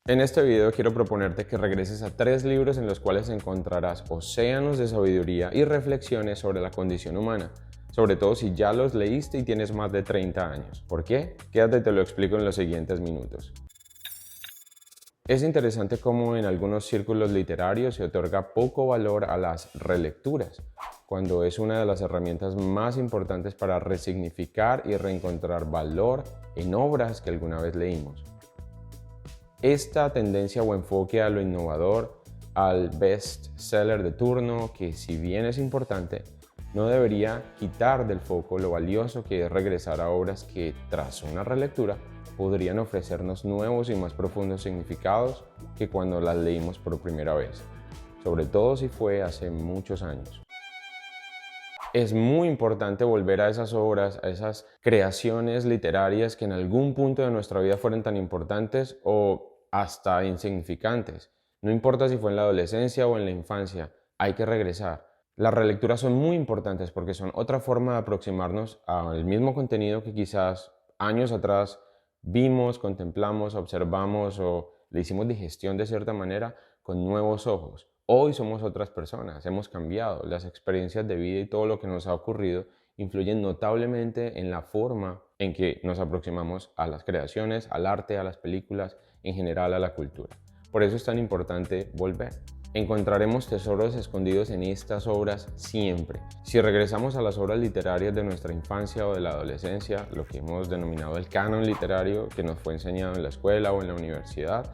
En este video quiero proponerte que regreses a 3 libros en los cuales encontrarás océanos de sabiduría y reflexiones sobre la condición humana, sobre todo si ya los leíste y tienes más de 30 años. ¿Por qué? Quédate, te lo explico en los siguientes minutos. Es interesante cómo en algunos círculos literarios se otorga poco valor a las relecturas, cuando es una de las herramientas más importantes para resignificar y reencontrar valor en obras que alguna vez leímos. Esta tendencia o enfoque a lo innovador, al best seller de turno, que si bien es importante, no debería quitar del foco lo valioso que es regresar a obras que, tras una relectura, podrían ofrecernos nuevos y más profundos significados que cuando las leímos por primera vez, sobre todo si fue hace muchos años. Es muy importante volver a esas obras, a esas creaciones literarias que en algún punto de nuestra vida fueron tan importantes o hasta insignificantes. No importa si fue en la adolescencia o en la infancia, hay que regresar. Las relecturas son muy importantes porque son otra forma de aproximarnos al mismo contenido que quizás años atrás vimos, contemplamos, observamos o le hicimos digestión de cierta manera con nuevos ojos. Hoy somos otras personas, hemos cambiado, las experiencias de vida y todo lo que nos ha ocurrido influyen notablemente en la forma en que nos aproximamos a las creaciones, al arte, a las películas, en general a la cultura. Por eso es tan importante volver. Encontraremos tesoros escondidos en estas obras siempre. Si regresamos a las obras literarias de nuestra infancia o de la adolescencia, lo que hemos denominado el canon literario que nos fue enseñado en la escuela o en la universidad,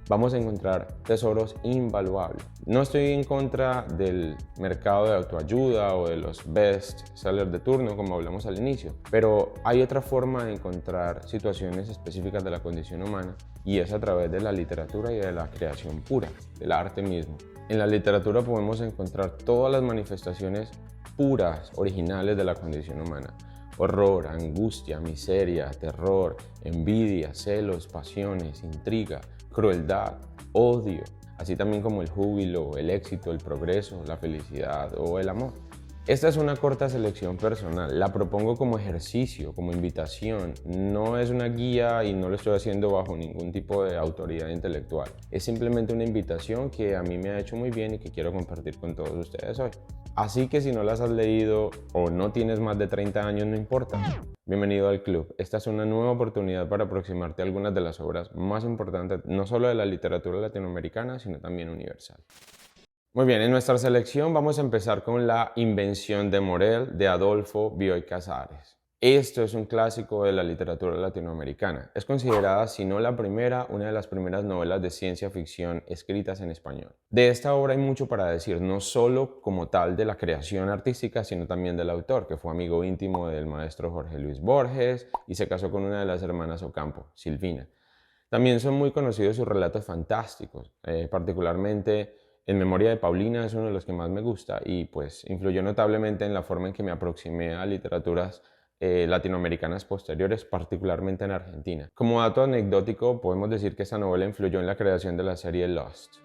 vamos a encontrar tesoros invaluables. No estoy en contra del mercado de autoayuda o de los best sellers de turno, como hablamos al inicio, pero hay otra forma de encontrar situaciones específicas de la condición humana y es a través de la literatura y de la creación pura, del arte mismo. En la literatura podemos encontrar todas las manifestaciones puras, originales de la condición humana. Horror, angustia, miseria, terror, envidia, celos, pasiones, intriga, crueldad, odio, así también como el júbilo, el éxito, el progreso, la felicidad o el amor. Esta es una corta selección personal, la propongo como ejercicio, como invitación, no es una guía y no lo estoy haciendo bajo ningún tipo de autoridad intelectual. Es simplemente una invitación que a mí me ha hecho muy bien y que quiero compartir con todos ustedes hoy. Así que si no las has leído o no tienes más de 30 años, no importa. Bienvenido al club. Esta es una nueva oportunidad para aproximarte a algunas de las obras más importantes, no solo de la literatura latinoamericana, sino también universal. Muy bien, en nuestra selección vamos a empezar con La invención de Morel de Adolfo Bioy Casares. Esto es un clásico de la literatura latinoamericana. Es considerada, si no la primera, una de las primeras novelas de ciencia ficción escritas en español. De esta obra hay mucho para decir, no solo como tal de la creación artística, sino también del autor, que fue amigo íntimo del maestro Jorge Luis Borges y se casó con una de las hermanas Ocampo, Silvina. También son muy conocidos sus relatos fantásticos, particularmente En memoria de Paulina es uno de los que más me gusta y pues influyó notablemente en la forma en que me aproximé a literaturas latinoamericanas posteriores, particularmente en Argentina. Como dato anecdótico, podemos decir que esta novela influyó en la creación de la serie Lost.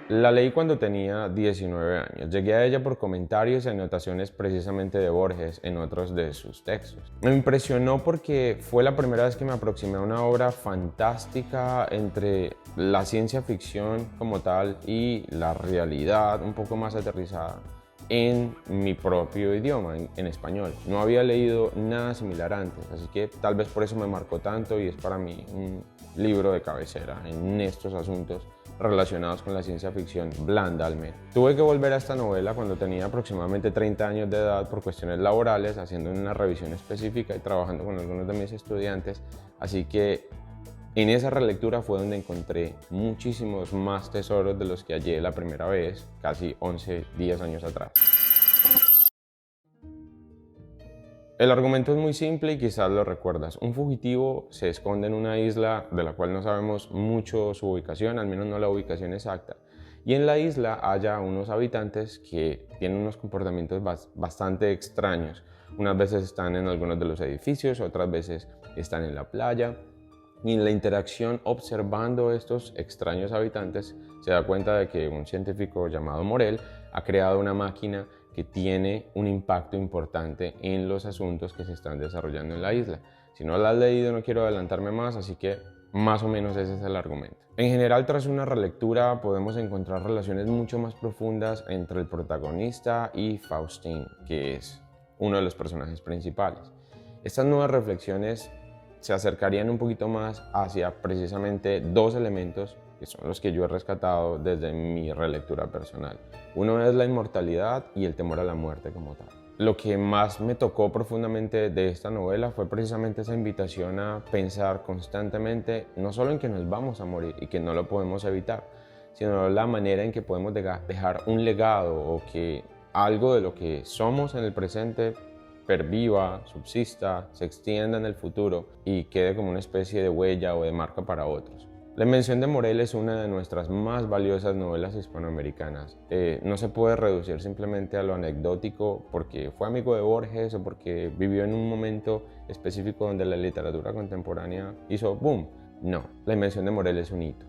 La leí cuando tenía 19 años. Llegué a ella por comentarios y anotaciones precisamente de Borges en otros de sus textos. Me impresionó porque fue la primera vez que me aproximé a una obra fantástica entre la ciencia ficción como tal y la realidad un poco más aterrizada en mi propio idioma, en español. No había leído nada similar antes, así que tal vez por eso me marcó tanto y es para mí un libro de cabecera en estos asuntos relacionados con la ciencia ficción blanda al menos. Tuve que volver a esta novela cuando tenía aproximadamente 30 años de edad por cuestiones laborales, haciendo una revisión específica y trabajando con algunos de mis estudiantes, así que en esa relectura fue donde encontré muchísimos más tesoros de los que hallé la primera vez, casi 10 años atrás. El argumento es muy simple y quizás lo recuerdas. Un fugitivo se esconde en una isla de la cual no sabemos mucho su ubicación, al menos no la ubicación exacta. Y en la isla haya unos habitantes que tienen unos comportamientos bastante extraños. Unas veces están en algunos de los edificios, otras veces están en la playa. Y en la interacción observando estos extraños habitantes se da cuenta de que un científico llamado Morel ha creado una máquina que tiene un impacto importante en los asuntos que se están desarrollando en la isla. Si no la has leído no quiero adelantarme más, así que más o menos ese es el argumento. En general, tras una relectura podemos encontrar relaciones mucho más profundas entre el protagonista y Faustine, que es uno de los personajes principales. Estas nuevas reflexiones se acercarían un poquito más hacia precisamente dos elementos que son los que yo he rescatado desde mi relectura personal. Uno es la inmortalidad y el temor a la muerte como tal. Lo que más me tocó profundamente de esta novela fue precisamente esa invitación a pensar constantemente no solo en que nos vamos a morir y que no lo podemos evitar, sino la manera en que podemos dejar un legado o que algo de lo que somos en el presente perviva, subsista, se extienda en el futuro y quede como una especie de huella o de marca para otros. La Invención de Morel es una de nuestras más valiosas novelas hispanoamericanas. No se puede reducir simplemente a lo anecdótico porque fue amigo de Borges o porque vivió en un momento específico donde la literatura contemporánea hizo boom. No, La Invención de Morel es un hito.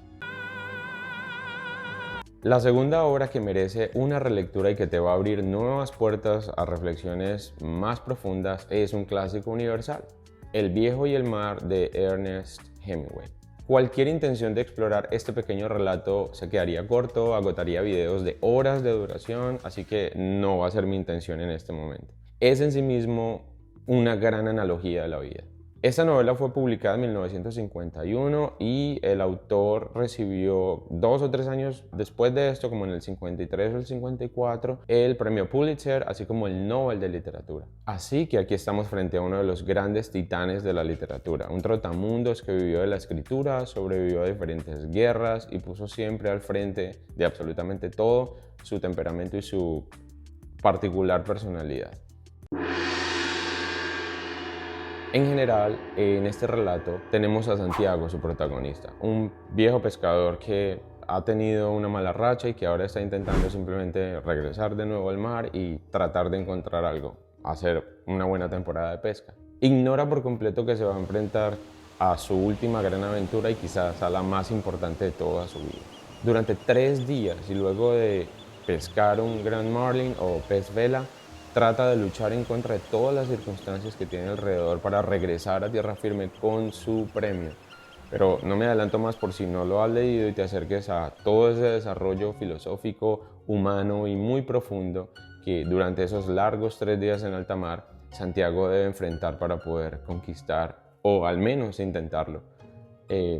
La segunda obra que merece una relectura y que te va a abrir nuevas puertas a reflexiones más profundas es un clásico universal, El viejo y el mar de Ernest Hemingway. Cualquier intención de explorar este pequeño relato se quedaría corto, agotaría videos de horas de duración, así que no va a ser mi intención en este momento. Es en sí mismo una gran analogía de la vida. Esta novela fue publicada en 1951 y el autor recibió 2 o 3 años después de esto, como en el 53 o el 54, el premio Pulitzer, así como el Nobel de Literatura. Así que aquí estamos frente a uno de los grandes titanes de la literatura, un trotamundos que vivió de la escritura, sobrevivió a diferentes guerras y puso siempre al frente de absolutamente todo su temperamento y su particular personalidad. En general, en este relato tenemos a Santiago, su protagonista, un viejo pescador que ha tenido una mala racha y que ahora está intentando simplemente regresar de nuevo al mar y tratar de encontrar algo, hacer una buena temporada de pesca. Ignora por completo que se va a enfrentar a su última gran aventura y quizás a la más importante de toda su vida. Durante 3 días y luego de pescar un gran marlin o pez vela, trata de luchar en contra de todas las circunstancias que tiene alrededor para regresar a tierra firme con su premio. Pero no me adelanto más por si no lo has leído y te acerques a todo ese desarrollo filosófico, humano y muy profundo que durante esos largos 3 días en alta mar Santiago debe enfrentar para poder conquistar, o al menos intentarlo,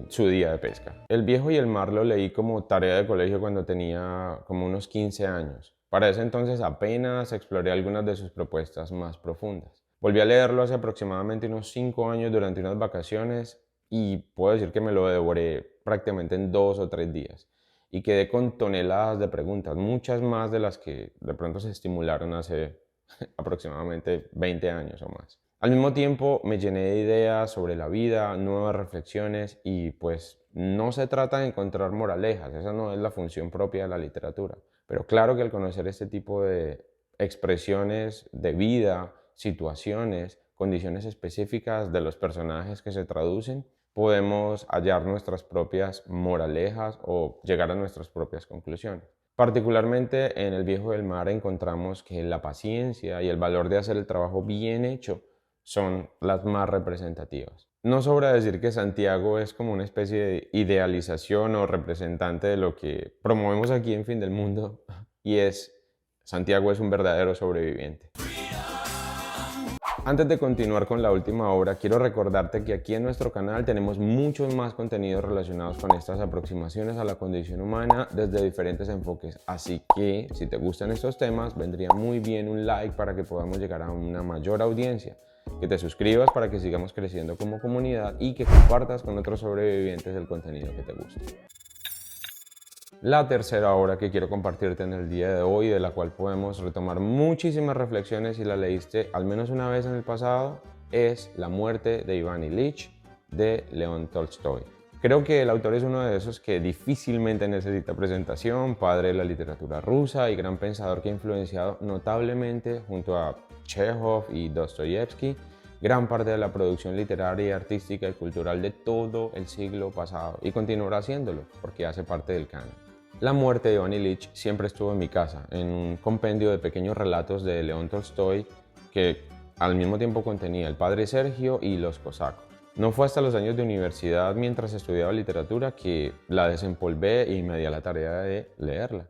su día de pesca. El viejo y el mar lo leí como tarea de colegio cuando tenía como unos 15 años. Para ese entonces apenas exploré algunas de sus propuestas más profundas. Volví a leerlo hace aproximadamente unos 5 años durante unas vacaciones y puedo decir que me lo devoré prácticamente en 2 o 3 días y quedé con toneladas de preguntas, muchas más de las que de pronto se estimularon hace aproximadamente 20 años o más. Al mismo tiempo me llené de ideas sobre la vida, nuevas reflexiones y pues no se trata de encontrar moralejas, esa no es la función propia de la literatura. Pero claro que al conocer este tipo de expresiones de vida, situaciones, condiciones específicas de los personajes que se traducen, podemos hallar nuestras propias moralejas o llegar a nuestras propias conclusiones. Particularmente en El viejo del mar encontramos que la paciencia y el valor de hacer el trabajo bien hecho son las más representativas. No sobra decir que Santiago es como una especie de idealización o representante de lo que promovemos aquí en Fin del Mundo y Santiago es un verdadero sobreviviente. Antes de continuar con la última obra, quiero recordarte que aquí en nuestro canal tenemos muchos más contenidos relacionados con estas aproximaciones a la condición humana desde diferentes enfoques. Así que, si te gustan estos temas, vendría muy bien un like para que podamos llegar a una mayor audiencia. Que te suscribas para que sigamos creciendo como comunidad y que compartas con otros sobrevivientes el contenido que te guste. La tercera obra que quiero compartirte en el día de hoy, de la cual podemos retomar muchísimas reflexiones si la leíste al menos una vez en el pasado, es La muerte de Iván Ilich de León Tolstoy. Creo que el autor es uno de esos que difícilmente necesita presentación, padre de la literatura rusa y gran pensador que ha influenciado notablemente junto a Chekhov y Dostoyevsky gran parte de la producción literaria, artística y cultural de todo el siglo pasado y continuará haciéndolo porque hace parte del canon. La muerte de Iván Ilich siempre estuvo en mi casa, en un compendio de pequeños relatos de León Tolstoy que al mismo tiempo contenía El padre Sergio y Los cosacos. No fue hasta los años de universidad, mientras estudiaba literatura, que la desempolvé y me di a la tarea de leerla.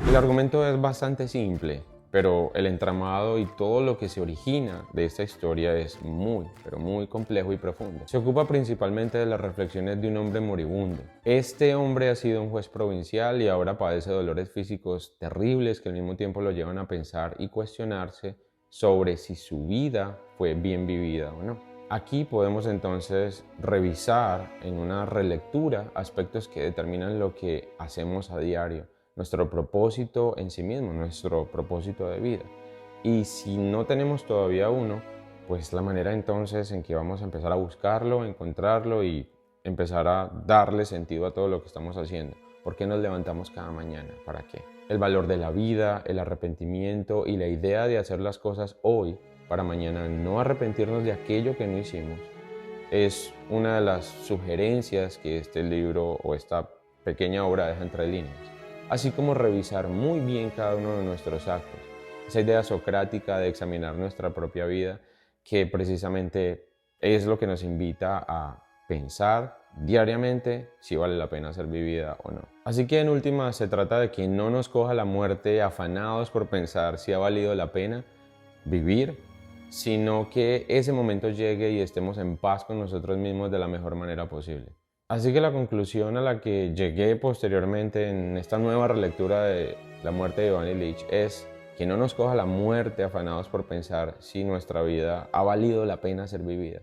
El argumento es bastante simple, pero el entramado y todo lo que se origina de esta historia es muy, pero muy complejo y profundo. Se ocupa principalmente de las reflexiones de un hombre moribundo. Este hombre ha sido un juez provincial y ahora padece dolores físicos terribles que al mismo tiempo lo llevan a pensar y cuestionarse sobre si su vida fue bien vivida o no. Aquí podemos entonces revisar en una relectura aspectos que determinan lo que hacemos a diario, nuestro propósito en sí mismo, nuestro propósito de vida. Y si no tenemos todavía uno, pues la manera entonces en que vamos a empezar a buscarlo, encontrarlo y empezar a darle sentido a todo lo que estamos haciendo. ¿Por qué nos levantamos cada mañana? ¿Para qué? El valor de la vida, el arrepentimiento y la idea de hacer las cosas hoy para mañana no arrepentirnos de aquello que no hicimos es una de las sugerencias que este libro o esta pequeña obra deja entre líneas. Así como revisar muy bien cada uno de nuestros actos. Esa idea socrática de examinar nuestra propia vida, que precisamente es lo que nos invita a pensar diariamente si vale la pena ser vivida o no. Así que en última se trata de que no nos coja la muerte afanados por pensar si ha valido la pena vivir, sino que ese momento llegue y estemos en paz con nosotros mismos de la mejor manera posible. Así que la conclusión a la que llegué posteriormente en esta nueva relectura de La muerte de Ivan Illich es que no nos coja la muerte afanados por pensar si nuestra vida ha valido la pena ser vivida,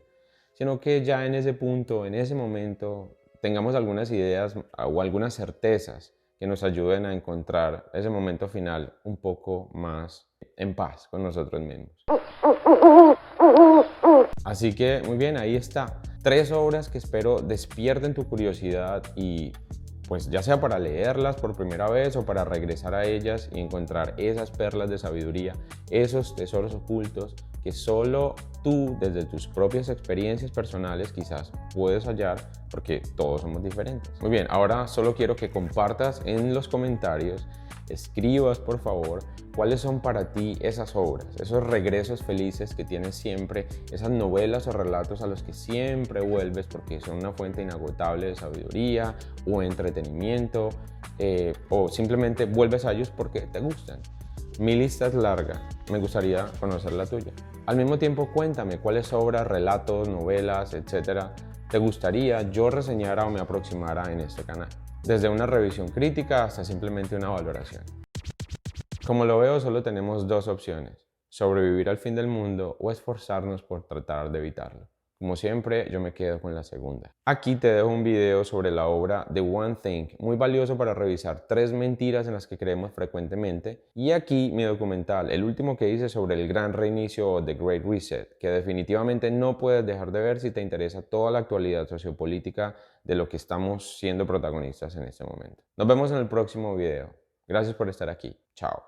sino que ya en ese punto, en ese momento, tengamos algunas ideas o algunas certezas que nos ayuden a encontrar ese momento final un poco más en paz con nosotros mismos. Así que muy bien, ahí está. 3 obras que espero despierten tu curiosidad y pues ya sea para leerlas por primera vez o para regresar a ellas y encontrar esas perlas de sabiduría, esos tesoros ocultos que solo tú desde tus propias experiencias personales quizás puedes hallar porque todos somos diferentes. Muy bien, ahora solo quiero que compartas en los comentarios, escribas por favor cuáles son para ti esas obras, esos regresos felices que tienes siempre, esas novelas o relatos a los que siempre vuelves porque son una fuente inagotable de sabiduría o entretenimiento, o simplemente vuelves a ellos porque te gustan. Mi lista es larga, me gustaría conocer la tuya. Al mismo tiempo cuéntame cuáles obras, relatos, novelas, etcétera, te gustaría yo reseñara o me aproximara en este canal. Desde una revisión crítica hasta simplemente una valoración. Como lo veo, solo tenemos 2 opciones: sobrevivir al fin del mundo o esforzarnos por tratar de evitarlo. Como siempre, yo me quedo con la segunda. Aquí te dejo un video sobre la obra The One Thing, muy valioso para revisar 3 mentiras en las que creemos frecuentemente. Y aquí mi documental, el último que hice sobre el gran reinicio o The Great Reset, que definitivamente no puedes dejar de ver si te interesa toda la actualidad sociopolítica de lo que estamos siendo protagonistas en este momento. Nos vemos en el próximo video. Gracias por estar aquí. Chao.